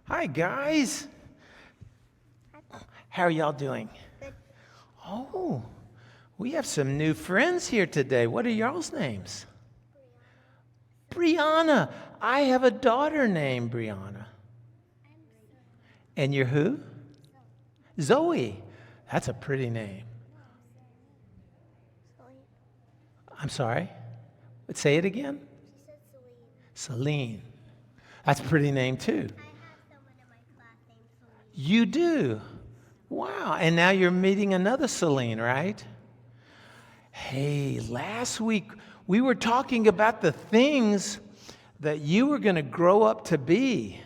Hi, guys. How are y'all doing? Oh, we have some new friends here today. What are y'all's names? Brianna. I have a daughter named Brianna. And you're who? Zoe. That's a pretty name. I'm sorry. Say it again. Celine. That's a pretty name too. You do? Wow. And now you're meeting another Celine, right? Hey, last week we were talking about the things that you were going to grow up to be.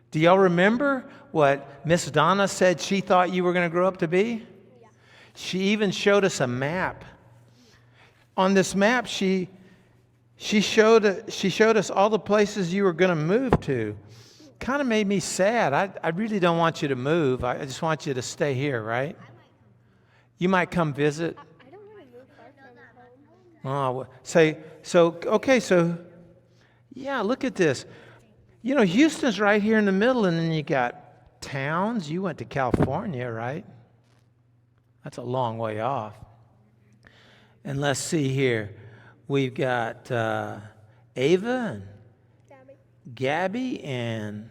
Do y'all remember what Miss Donna said she thought you were going to grow up to be? She even showed us a map. On this map, she showed us all the places you were going to move to. Kind of made me sad. I really don't want you to move. I just want you to stay here, right? You might come visit. I don't want to move far from home. So yeah, look at this. You know, Houston's right here in the middle, and then you got towns. You went to California, right? That's a long way off. And let's see here. We've got Ava and Gabby and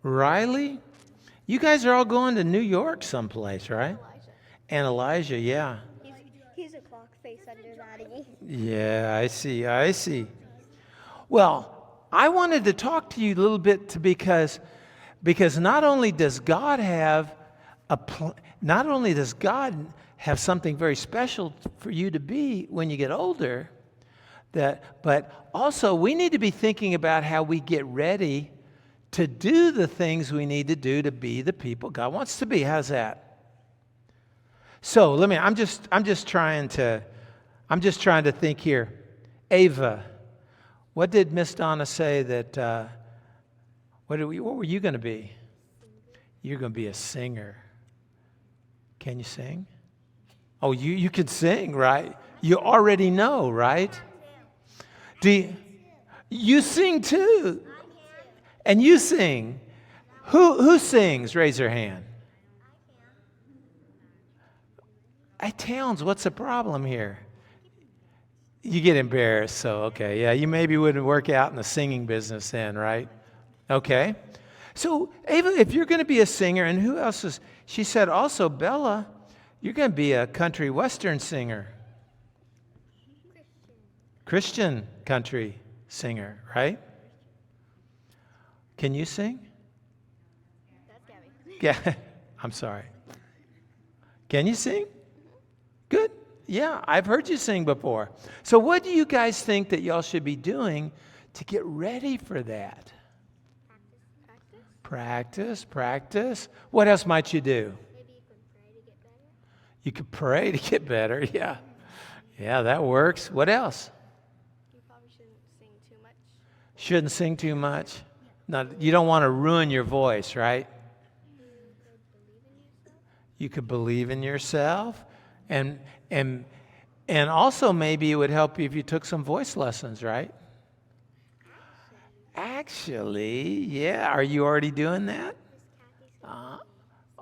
Riley. You guys are all going to New York someplace, right? And Elijah, yeah. He's a clock face under that. Yeah, I see. Well, I wanted to talk to you a little bit because not only does God have something very special for you to be when you get older, but also we need to be thinking about how we get ready to do the things we need to do to be the people God wants to be. How's that? So I'm just trying to think here. Ava, what did Miss Donna say that? What were you going to be? You're going to be a singer. Can you sing? Oh, you can sing, right? You already know, right? You sing too? And you sing. Who sings? Raise your hand. Hey, Towns, what's the problem here? You get embarrassed, so okay. Yeah, you maybe wouldn't work out in the singing business then, right? Okay. So, Ava, if you're going to be a singer, and who else is? She said also, Bella, you're going to be a country western singer. Christian country singer, right? Can you sing? That's Gabby. Yeah, I'm sorry. Can you sing? Good. Yeah, I've heard you sing before. So what do you guys think that y'all should be doing to get ready for that? Practice. What else might you do? Maybe you could pray to get better. You could pray to get better, yeah. Yeah, that works. What else? You probably shouldn't sing too much. Shouldn't sing too much. Now, you don't want to ruin your voice, right? You could believe in yourself. And also maybe it would help you if you took some voice lessons, right? Actually, yeah. Are you already doing that?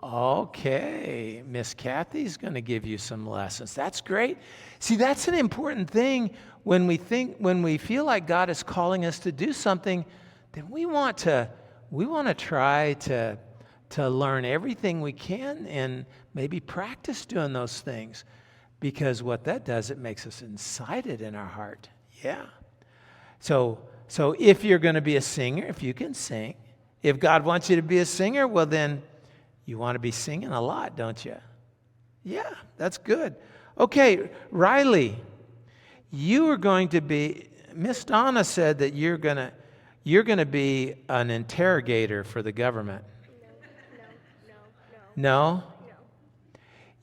Okay. Miss Kathy's going to give you some lessons. That's great. See, that's an important thing when we feel like God is calling us to do something, then we want to try to learn everything we can and maybe practice doing those things, because what that does, it makes us excited in our heart. Yeah. So if you're going to be a singer, if you can sing, if God wants you to be a singer, well then you want to be singing a lot, don't you? Yeah, that's good. Okay, Riley, you are going to be, Miss Donna said that you're going to be an interrogator for the government. No?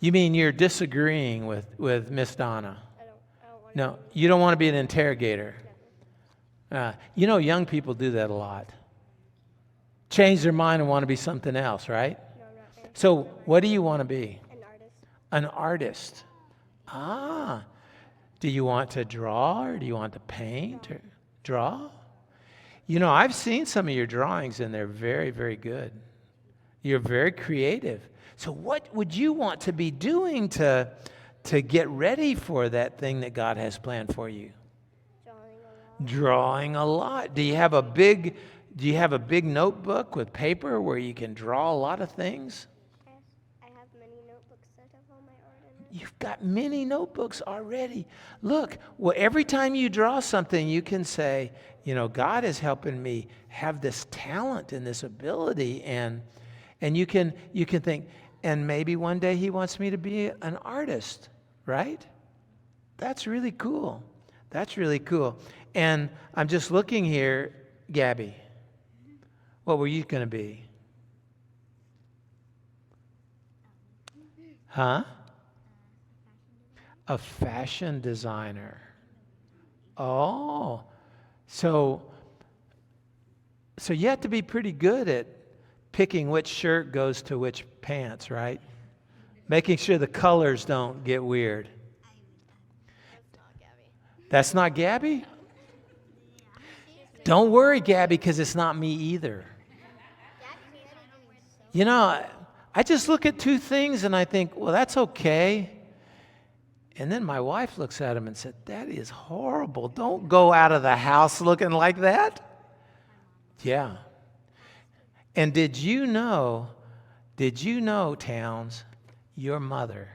You mean you're disagreeing with Miss Donna? I don't want No, you don't want to be an interrogator. You know, young people do that a lot. Change their mind and want to be something else, right? No, not So what do you want to be? an artist. An artist. Ah. Do you want to draw or do you want to paint or draw? You know, I've seen some of your drawings, and they're very, very good. You're very creative. So what would you want to be doing to get ready for that thing that God has planned for you? Drawing a lot. Do you have a big notebook with paper where you can draw a lot of things? Yes, I have many notebooks that have all my art in it. You've got many notebooks already. Look, well, every time you draw something, you can say, you know, God is helping me have this talent and this ability, and you can think, and maybe one day He wants me to be an artist, right? That's really cool. That's really cool. And I'm just looking here, Gabby. What were you going to be? Huh? A fashion designer. Oh. So you have to be pretty good at picking which shirt goes to which pants, right? Making sure the colors don't get weird. That's not Gabby? Don't worry, Gabby, because it's not me either. You know, I just look at two things and I think, well, that's okay. And then my wife looks at him and said, that is horrible. Don't go out of the house looking like that. Yeah. And did you know, Towns, your mother,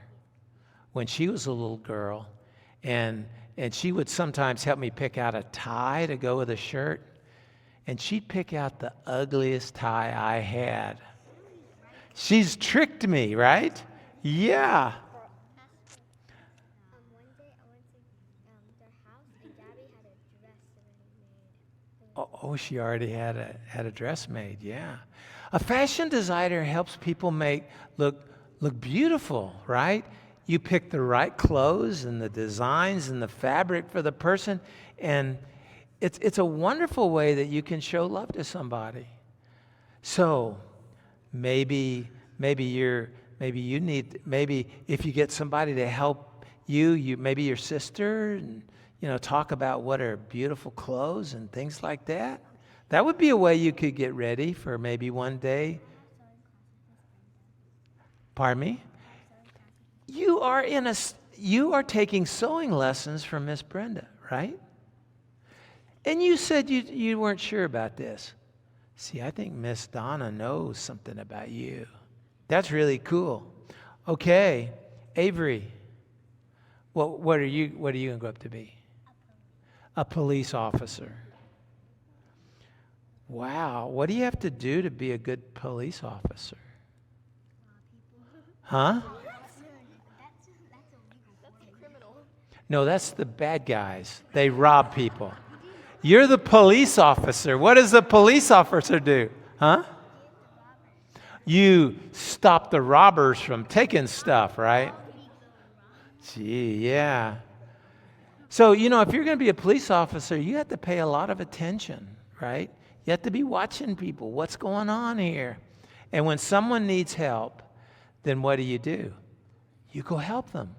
when she was a little girl, and she would sometimes help me pick out a tie to go with a shirt, and she'd pick out the ugliest tie I had. She's tricked me, right? Yeah. One day I went to their house and Gabby had a dress already made. Oh, she already had a dress made, yeah. A fashion designer helps people look beautiful, right? You pick the right clothes and the designs and the fabric for the person, and it's a wonderful way that you can show love to somebody. So maybe if you get somebody to help you maybe your sister, and talk about what are beautiful clothes and things like that. That would be a way you could get ready for maybe one day. Pardon me? You are taking sewing lessons from Miss Brenda, right? And you said you weren't sure about this. See, I think Miss Donna knows something about you. That's really cool. Okay, Avery. Well, what are you going to grow up to be? A police officer. Wow. What do you have to do to be a good police officer? Huh? No, that's the bad guys. They rob people. You're the police officer. What does the police officer do? Huh? You stop the robbers from taking stuff, right? Gee, yeah. So, if you're going to be a police officer, you have to pay a lot of attention, right? You have to be watching people. What's going on here? And when someone needs help, then what do? You go help them.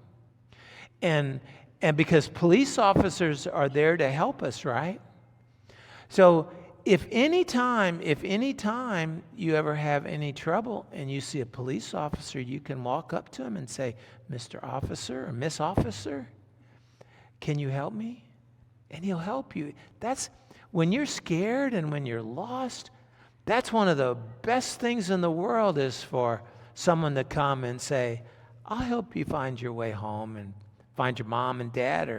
And because police officers are there to help us, right? So if any time you ever have any trouble and you see a police officer, you can walk up to him and say, Mr. Officer or Miss Officer, can you help me? And he'll help you. That's when you're scared and when you're lost, that's one of the best things in the world, is for someone to come and say, I'll help you find your way home and find your mom and dad,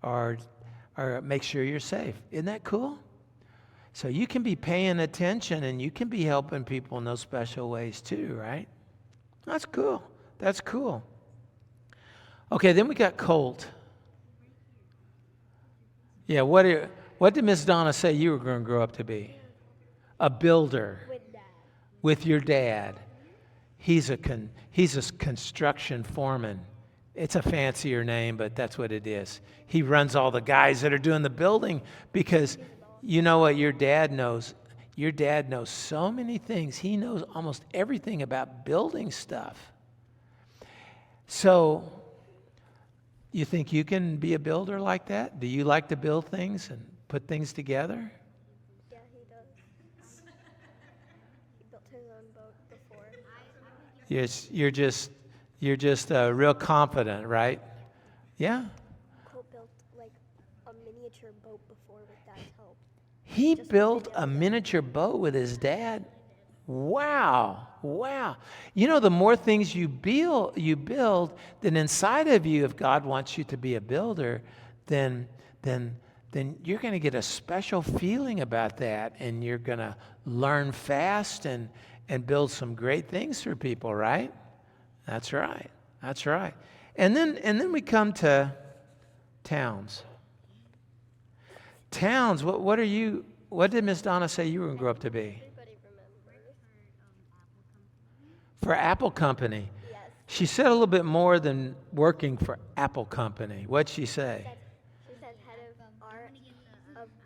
or make sure you're safe. Isn't that cool? So you can be paying attention and you can be helping people in those special ways too, right? That's cool. That's cool. Okay, then we got Colt. Yeah, what did Miss Donna say you were going to grow up to be? A builder. With your dad. He's a construction foreman. It's a fancier name, but that's what it is. He runs all the guys that are doing the building, because you know what your dad knows? Your dad knows so many things. He knows almost everything about building stuff. So, you think you can be a builder like that? Do you like to build things and put things together? you're just real confident, right? Yeah. Cole built like a miniature boat before with Dad's help. He Just built the a other day. miniature boat with his dad. Wow. Wow. You know, the more things you build, then inside of you, if God wants you to be a builder, then you're going to get a special feeling about that, and you're going to learn fast and build some great things for people, right? That's right. That's right. And then we come to towns. Towns, what did Miss Donna say you were going to grow up to be? Everybody remembers. For Apple Company. Yes. She said a little bit more than working for Apple Company. What'd she say? She said head of R&D for Apple.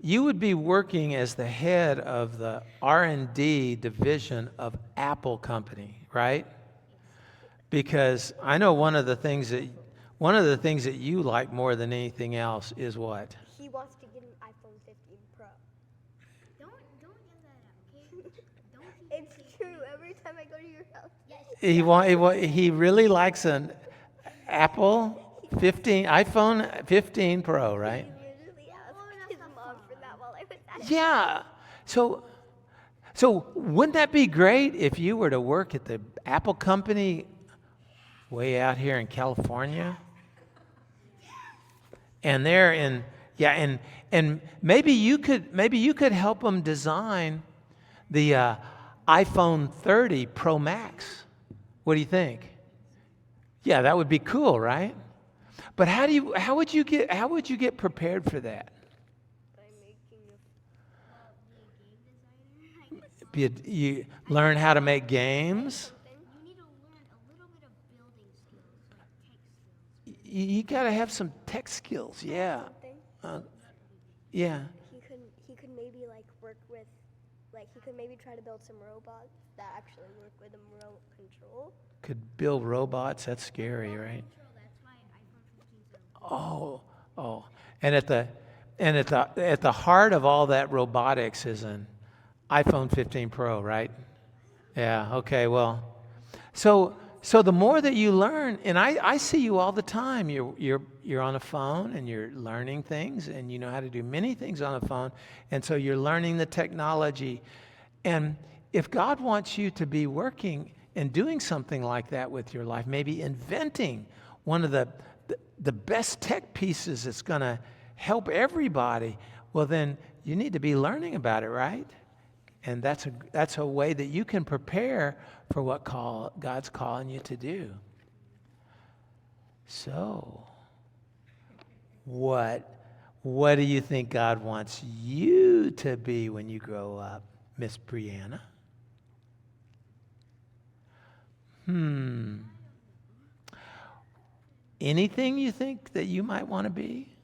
You would be working as the head of the R&D division of Apple Company, right? Because I know one of the things that you like more than anything else is what? He wants to get an iPhone 15 Pro. Don't yell that out, okay? Don't you It's true. Every time I go to your house. Yes. He really likes an Apple 15 iPhone 15 Pro, right? He literally asked his mom for that while I was at Yeah. So wouldn't that be great if you were to work at the Apple Company way out here in California? And they're in, yeah, and maybe you could help them design the iPhone 30 Pro Max. What do you think? Yeah, that would be cool, right? But how would you get prepared for that? by making You learn how to make games. You need to learn a little bit of building skills, like tech skills. You got to have some tech skills, yeah. something. Yeah. He could maybe like work with, like he could maybe try to build some robots that actually work with a remote control. Could build robots. That's scary, right? That's why iPhone 15's Oh. And at the heart of all that robotics is an iPhone 15 Pro, right? Yeah. Okay. Well, so the more that you learn, and I see you all the time. You're on a phone and you're learning things, and you know how to do many things on a phone, and so you're learning the technology. And if God wants you to be working and doing something like that with your life, maybe inventing one of the best tech pieces that's going to help everybody, well, then you need to be learning about it, right? And that's a way that you can prepare for what God's calling you to do. So, what do you think God wants you to be when you grow up, Miss Brianna? Anything you think that you might want to be?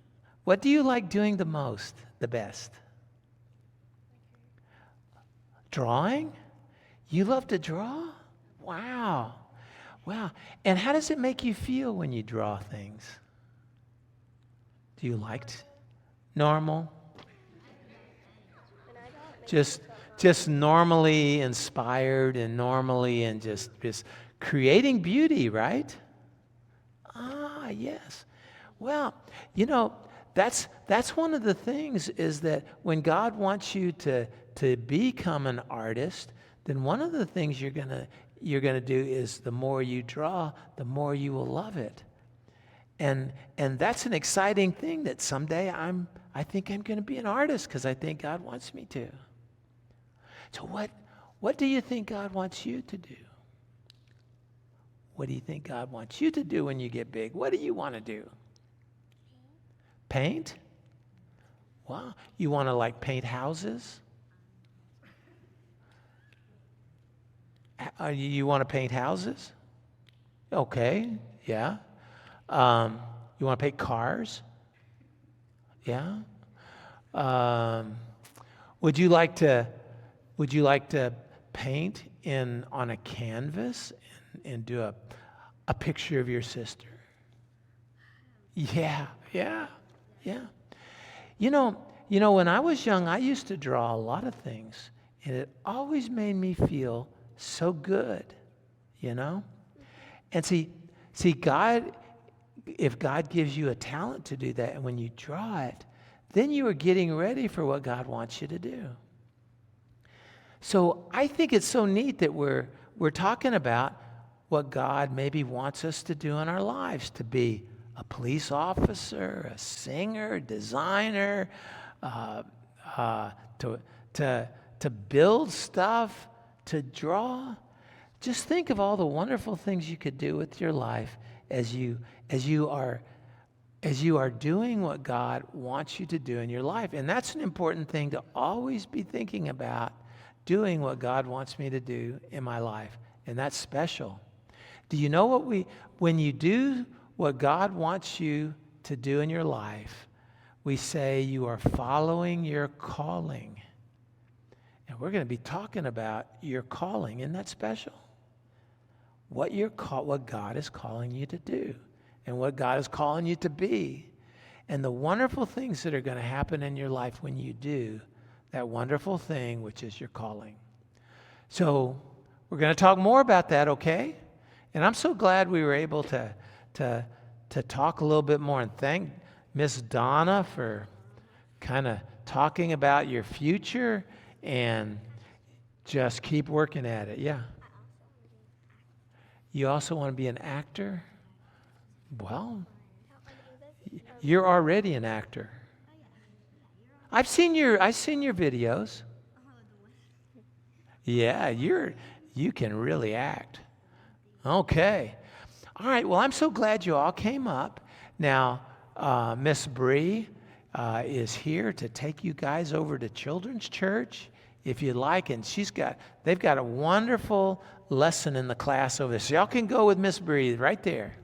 What do you like doing the most, the best? Drawing? You love to draw? Wow. And how does it make you feel when you draw things? Do you like normal? And I got Just normally inspired and normally and just creating beauty, right? Ah, yes. Well, you know, that's one of the things is that when God wants you to become an artist, then one of the things you're gonna do is the more you draw, the more you will love it. And that's an exciting thing that someday I think I'm gonna be an artist because I think God wants me to. So what do you think God wants you to do? What do you think God wants you to do when you get big? What do you want to do? Paint? Wow. You want to like paint houses? You want to paint houses? Okay. Yeah. You want to paint cars? Yeah. Would you like to paint on a canvas and do a picture of your sister? Yeah. You know, you know, when I was young, I used to draw a lot of things, and it always made me feel so good, you know? And see, God, if God gives you a talent to do that, and when you draw it, then you are getting ready for what God wants you to do. So I think it's so neat that we're talking about what God maybe wants us to do in our lives, to be a police officer, a singer, designer, to build stuff, to draw. Just think of all the wonderful things you could do with your life as you are doing what God wants you to do in your life. And that's an important thing to always be thinking about, doing what God wants me to do in my life. And that's special. Do you know when you do what God wants you to do in your life, we say you are following your calling. And we're going to be talking about your calling. Isn't that special? What God is calling you to do, and what God is calling you to be, and the wonderful things that are going to happen in your life when you do that wonderful thing, which is your calling. So we're going to talk more about that, okay? And I'm so glad we were able to talk a little bit more, and thank Miss Donna for kind of talking about your future, and just keep working at it. Yeah. You also want to be an actor? Well, you're already an actor. I've seen your videos. Yeah, you can really act. Okay. All right. Well, I'm so glad you all came up. Now, Miss Bree is here to take you guys over to Children's Church, if you'd like, and they've got a wonderful lesson in the class over there. So y'all can go with Miss Bree right there.